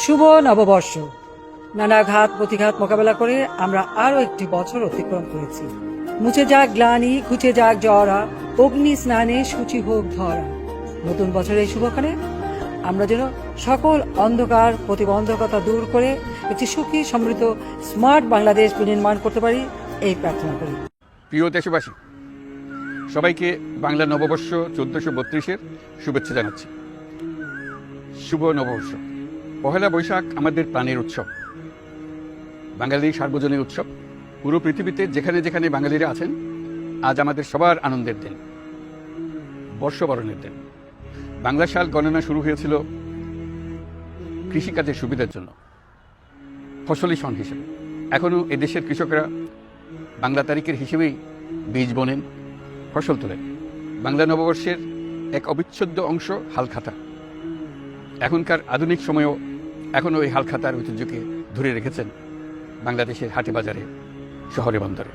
শুভ নববর্ষ। নানা ঘাত প্রতিঘাত মোকাবেলা করে আমরা আরো একটি বছর অতিক্রম করেছি। মুছে যাক গ্লানি, ঘুচে যাক জরা, অগ্নি স্নানে সূচি হোক ধরা। নতুন বছরের শুভক্ষণে আমরা যেন সকল অন্ধকার প্রতিবন্ধকতা দূর করে একটি সুখী সমৃদ্ধ স্মার্ট বাংলাদেশ বিনির্মাণ করতে পারি, এই প্রার্থনা করি। প্রিয় দেশবাসী, সবাইকে বাংলা নববর্ষ 1432-এর শুভেচ্ছা জানাচ্ছি। শুভ নববর্ষ। পহেলা বৈশাখ আমাদের প্রাণের উৎসব, বাঙালির সার্বজনীন উৎসব। পুরো পৃথিবীতে যেখানে যেখানে বাঙালিরা আছেন, আজ আমাদের সবার আনন্দের দিন, বর্ষবরণের দিন। বাংলা সাল গণনা শুরু হয়েছিল কৃষিকাজের সুবিধার জন্য, ফসলি সন হিসেবে। এখনও এদেশের কৃষকরা বাংলা তারিখের হিসেবেই বীজ বোনেন, ফসল তোলেন। বাংলা নববর্ষের এক অবিচ্ছেদ্য অংশ হালখাতা। এখনকার আধুনিক সময়েও এখনও এই হালখাতার ঐতিহ্যকে ধরে রেখেছেন বাংলাদেশের হাটে বাজারে, শহরে বন্দরে।